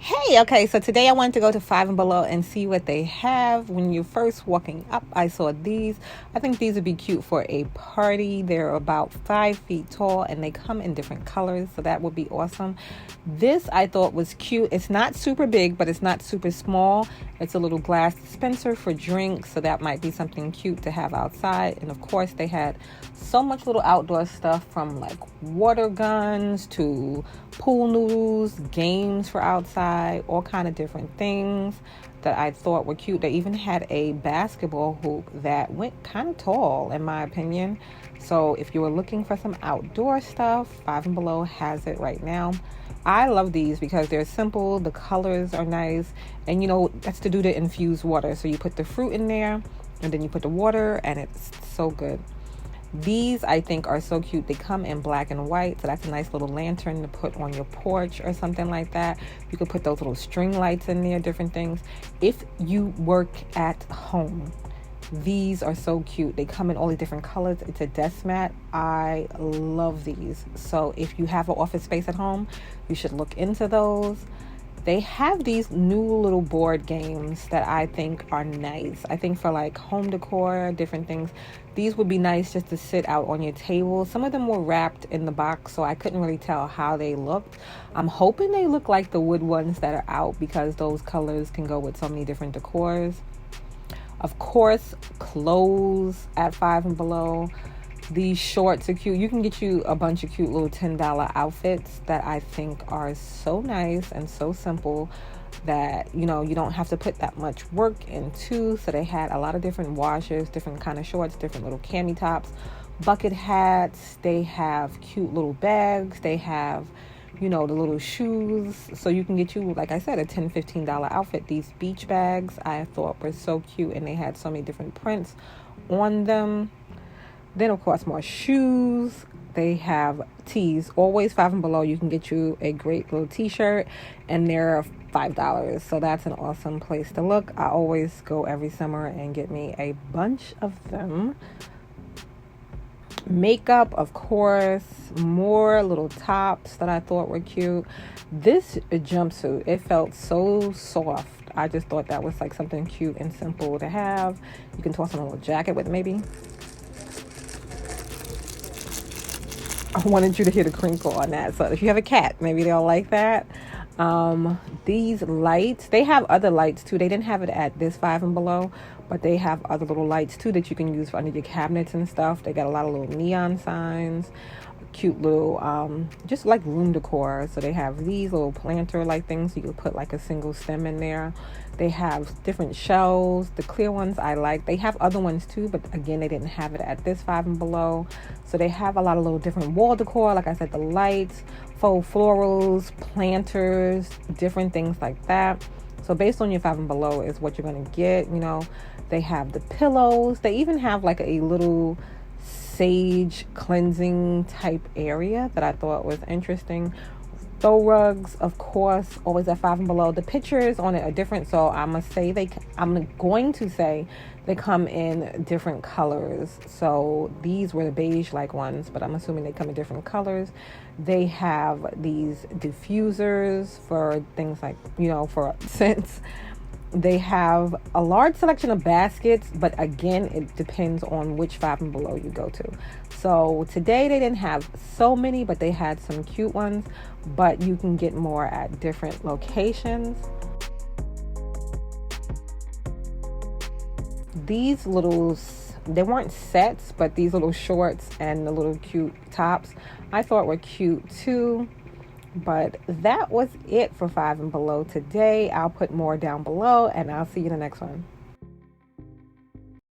Hey, okay, so today I wanted to go to Five and Below and see what they have. When you're first walking up, I saw these. I think these would be cute for a party. They're about 5 feet tall and they come in different colors, so that would be awesome. This I thought was cute. It's not super big, but it's not super small. It's a little glass dispenser for drinks, so that might be something cute to have outside. And of course, they had so much little outdoor stuff from like water guns to pool noodles, games for outside, all kind of different things that I thought were cute. They even had a basketball hoop that went kind of tall in my opinion. So if you were looking for some outdoor stuff, Five and Below has it right now. I love these because they're simple, the colors are nice, and that's to do the infused water. So you put the fruit in there and then you put the water and it's so good. These I think are so cute. They come in black and white, so that's a nice little lantern to put on your porch or something like that. You could put those little string lights in there, different things. If you work at home, these are so cute. They come in all the different colors. It's a desk mat. I love these. So if you have an office space at home, you should look into those. They have these new little board games that I think are nice. I think for like home decor, different things, these would be nice just to sit out on your table. Some of them were wrapped in the box, so I couldn't really tell how they looked. I'm hoping they look like the wood ones that are out because those colors can go with so many different decors. Of course, clothes at Five and Below. These shorts are cute. You can get you a bunch of cute little $10 outfits that I think are so nice and so simple that you don't have to put that much work into. So they had a lot of different washers, different kind of shorts, different little cami tops, bucket hats. They have cute little bags. They have the little shoes. So you can get you, like I said, a $10-15 outfit. These beach bags I thought were so cute, and they had so many different prints on them. Then, of course, more shoes. They have tees. Always Five and Below, you can get you a great little t-shirt, and they're $5. So that's an awesome place to look. I always go every summer and get me a bunch of them. Makeup, of course. More little tops that I thought were cute. This jumpsuit, it felt so soft. I just thought that was like something cute and simple to have. You can toss on a little jacket with maybe. I wanted you to hear the crinkle on that. So if you have a cat, maybe they'll like that. These lights, they have other lights too. They didn't have it at this Five and Below, but they have other little lights too that you can use for under your cabinets and stuff. They got a lot of little neon signs, cute little just like room decor. So they have these little planter like things. You could put like a single stem in there. They have different shells. The clear ones I like. They have other ones too, but again, they didn't have it at this Five and Below. So they have a lot of little different wall decor. Like I said, the lights, faux florals, planters, different things like that. So based on your Five and Below is what you're going to get. They have the pillows. They even have like a little sage cleansing type area that I thought was interesting. Throw rugs, of course, always at Five and Below. The pictures on it are different, so I'm going to say they come in different colors. So these were the beige like ones, but I'm assuming they come in different colors. They have these diffusers for things like for scents. They have a large selection of baskets, but again, it depends on which Five and Below you go to. So today they didn't have so many, but they had some cute ones, but you can get more at different locations. These little, they weren't sets, but these little shorts and the little cute tops I thought were cute too. But that was it for Five and Below today. I'll put more down below, and I'll see you in the next one.